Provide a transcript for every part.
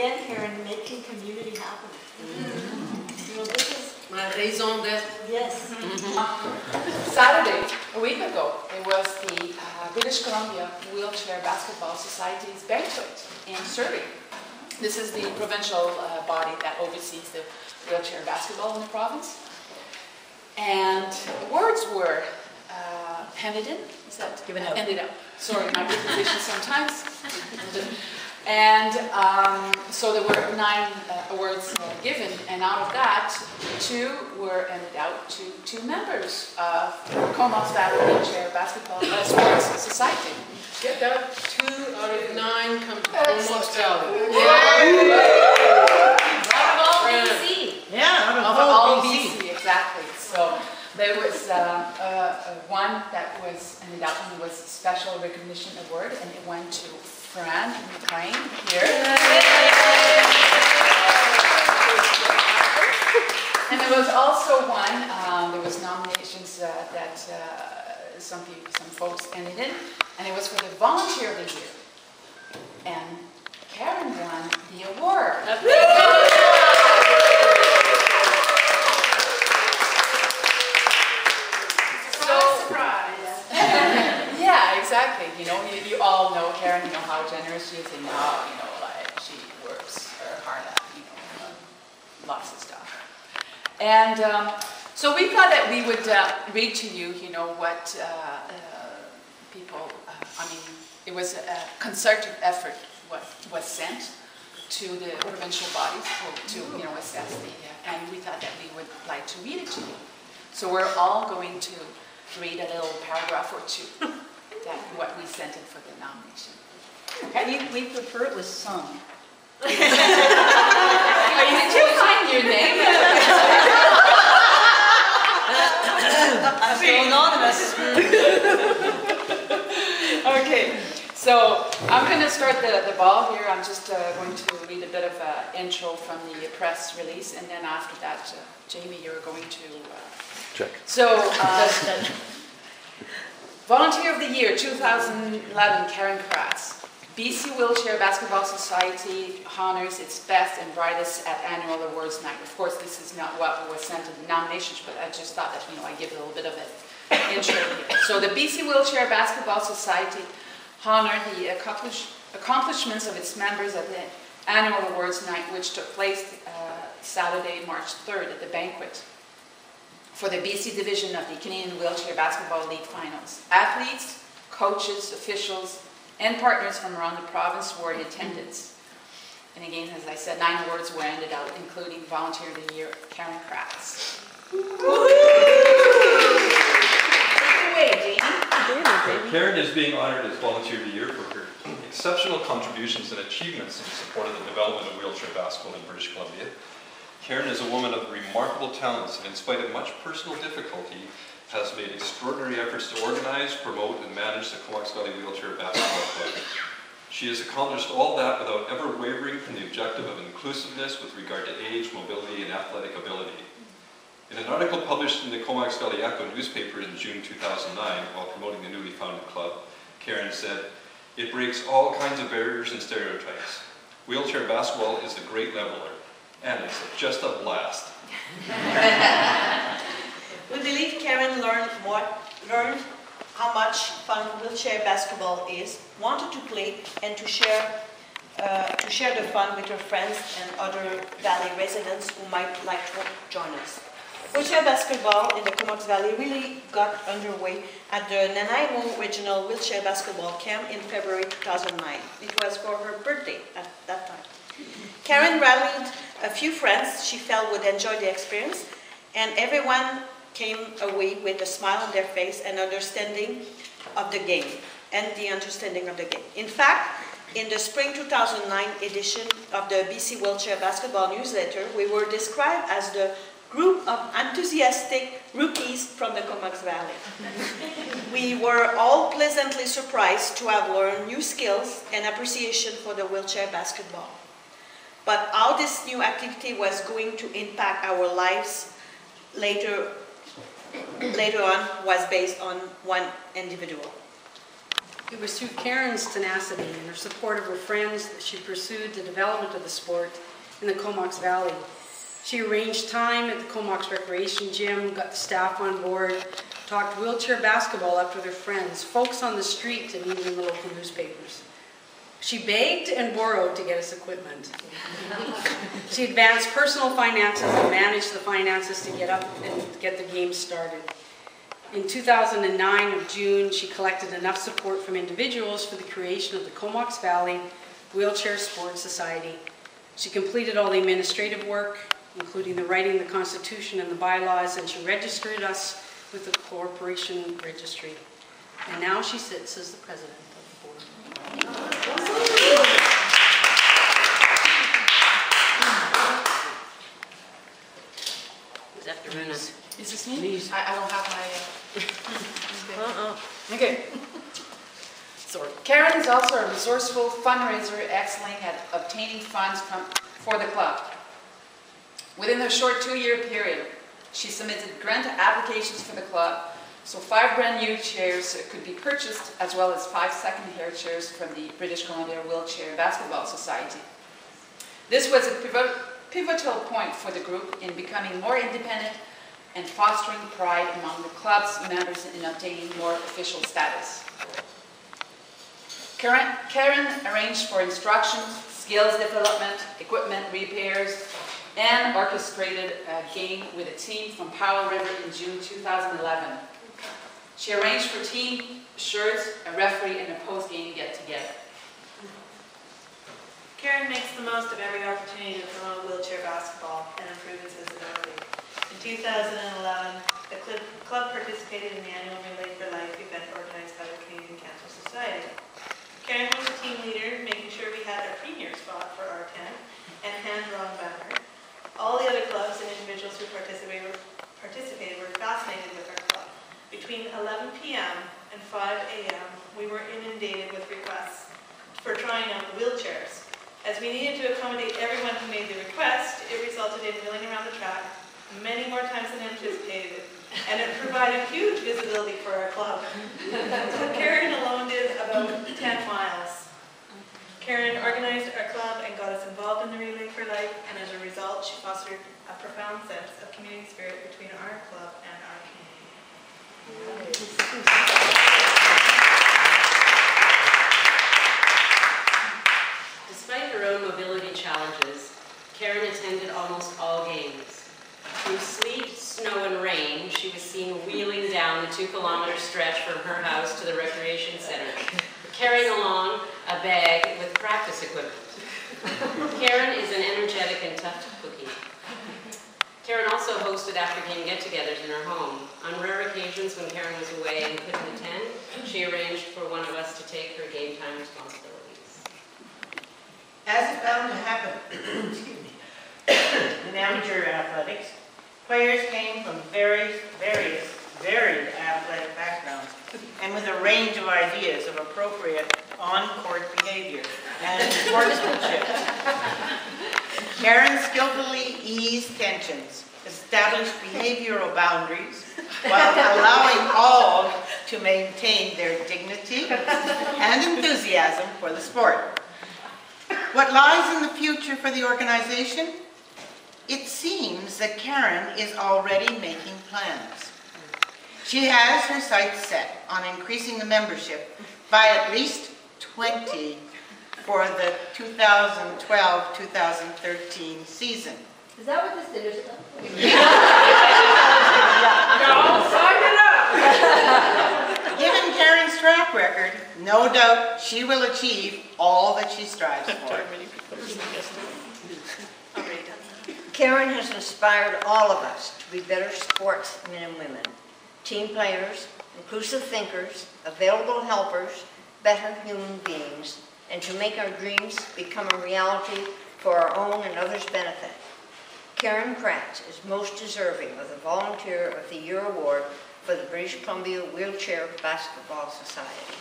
again, Karin, making community happen. You know, this is my raison d'être. Yes. Saturday, a week ago, it was the British Columbia Wheelchair Basketball Society's banquet in Surrey. This is the provincial body that oversees the wheelchair basketball in the province. And awards were handed in. Is that given out? Handed out. Sorry, my preposition sometimes. And so there were 9 awards given, and out of that, 2 were handed out to 2 members of Comox Valley Wheelchair Basketball Sports Society. Get that? 2 out of 9 come to Comox Valley. Out of all BC. Yeah, out of all BC, exactly. So there was one that was handed out, and it was a special recognition award, and it went to Fran McLean here. And there was also one, there was nominations that some folks ended in, and it was for the Volunteer of the Year. And Karin won the award. Yeah, exactly. You know, you all know Karin, you know how generous she is, and now, you know, like, she works hard at, you know, lots of stuff. And so we thought that we would read to you, you know, what people, I mean, it was a concerted effort what was sent to the provincial bodies to, you know, assess the, and we thought that we would like to read it to you. So we're all going to read a little paragraph or 2 that what we sent in for the nomination. Okay. We prefer it was sung. Did you find your name? I'm so anonymous. Okay, so I'm going to start the ball here. I'm just going to read a bit of an intro from the press release, and then after that, Jamie, you're going to check. So, Volunteer of the Year 2011, Karin Kratz. BC Wheelchair Basketball Society honors its best and brightest at annual awards night. Of course, this is not what was sent in the nominations, but I just thought that, you know, I give a little bit of an intro here. So the BC Wheelchair Basketball Society honored the accomplishments of its members at the annual awards night, which took place Saturday, March 3rd at the banquet for the BC division of the Canadian Wheelchair Basketball League Finals. Athletes, coaches, officials, and partners from around the province were in attendance. And again, as I said, 9 awards were handed out, including Volunteer of the Year, Karin Kratz. Karin is being honored as Volunteer of the Year for her exceptional contributions and achievements in support of the development of wheelchair basketball in British Columbia. Karin is a woman of remarkable talents, and in spite of much personal difficulty, has made extraordinary efforts to organize, promote, and manage the Comox Valley Wheelchair Basketball Club. She has accomplished all that without ever wavering from the objective of inclusiveness with regard to age, mobility, and athletic ability. In an article published in the Comox Valley Echo newspaper in June 2009, while promoting the newly founded club, Karin said, "It breaks all kinds of barriers and stereotypes. Wheelchair basketball is the great leveler, and it's just a blast." We believe Karin learned how much fun wheelchair basketball is, wanted to play, and to share the fun with her friends and other Valley residents who might like to join us. Wheelchair basketball in the Comox Valley really got underway at the Nanaimo Regional Wheelchair Basketball Camp in February 2009. It was for her birthday at that time. Karin rallied a few friends she felt would enjoy the experience, and everyone came away with a smile on their face and understanding of the game, In fact, in the spring 2009 edition of the BC Wheelchair Basketball newsletter, we were described as the group of enthusiastic rookies from the Comox Valley. We were all pleasantly surprised to have learned new skills and appreciation for the wheelchair basketball. But how this new activity was going to impact our lives later on was based on one individual. It was through Karin's tenacity and her support of her friends that she pursued the development of the sport in the Comox Valley. She arranged time at the Comox Recreation Gym, got the staff on board, talked wheelchair basketball up with her friends, folks on the street, and even in the local newspapers. She begged and borrowed to get us equipment. She advanced personal finances and managed the finances to get up and get the game started. In 2009 of June, she collected enough support from individuals for the creation of the Comox Valley Wheelchair Sports Society. She completed all the administrative work, including the writing the Constitution and the bylaws, and she registered us with the corporation registry. And now she sits as the president of the board. Who's after Runa? Is this me? I don't have my... Okay. So Karin is also a resourceful fundraiser excelling at obtaining funds for the club. Within a short 2-year period, she submitted grant applications for the club, so 5 brand new chairs could be purchased, as well as 5 second-hand chairs from the British Columbia Wheelchair Basketball Society. This was a pivotal point for the group in becoming more independent and fostering pride among the club's members in obtaining more official status. Karin arranged for instruction, skills development, equipment repairs, and orchestrated a game with a team from Powell River in June 2011. She arranged for team shirts, a referee, and a post-game get-together. Karin makes the most of every opportunity to promote wheelchair basketball and improve its visibility. In 2011, the club participated in the annual Relay for Life event organized by the Canadian Cancer Society. Karin was the team leader, making sure we had a premier spot for our tent and hand-drawn banner. All the other clubs and individuals who participated were fascinated with our club. Between 11 p.m. and 5 a.m., we were inundated with requests for trying out the wheelchairs. As we needed to accommodate everyone who made the request, it resulted in milling around the track many more times than anticipated, and it provided huge visibility for our club. Karin alone did about 10 miles. Karin organized our club and got us involved in the Relay for Life, and as a result, she fostered a profound sense of community spirit between our club and our community. Despite her own mobility challenges, Karin attended almost all games. Through sleet, snow, and rain, she was seen wheeling down the 2-kilometer stretch from her house to the recreation center, carrying along a bag with practice equipment. Karin is an energetic and tough cookie. Karin also hosted after-game get-togethers in her home. On rare occasions when Karin was away and couldn't attend, she arranged for one of us to take her game time responsibilities. As is bound to happen in amateur athletics, players came from various varied athletic backgrounds and with a range of ideas of appropriate on-court behavior and sportsmanship. Karin skillfully eased tensions, established behavioral boundaries, while allowing all to maintain their dignity and enthusiasm for the sport. What lies in the future for the organization? It seems that Karin is already making plans. She has her sights set on increasing the membership by at least 20 for the 2012-2013 season. Is that what this dinner's about? Given Karin's track record, no doubt she will achieve all that she strives for. Karin has inspired all of us to be better sportsmen and women, team players, inclusive thinkers, available helpers, better human beings, and to make our dreams become a reality for our own and others' benefit. Karin Kratz is most deserving of the Volunteer of the Year Award for the British Columbia Wheelchair Basketball Society.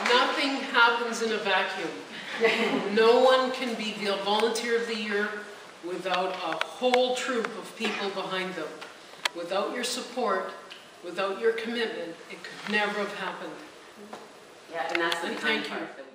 Nothing happens happens in a vacuum. No one can be the volunteer of the year without a whole troop of people behind them. Without your support, without your commitment, it could never have happened. Yeah, and that's the And kind thank you. part of it.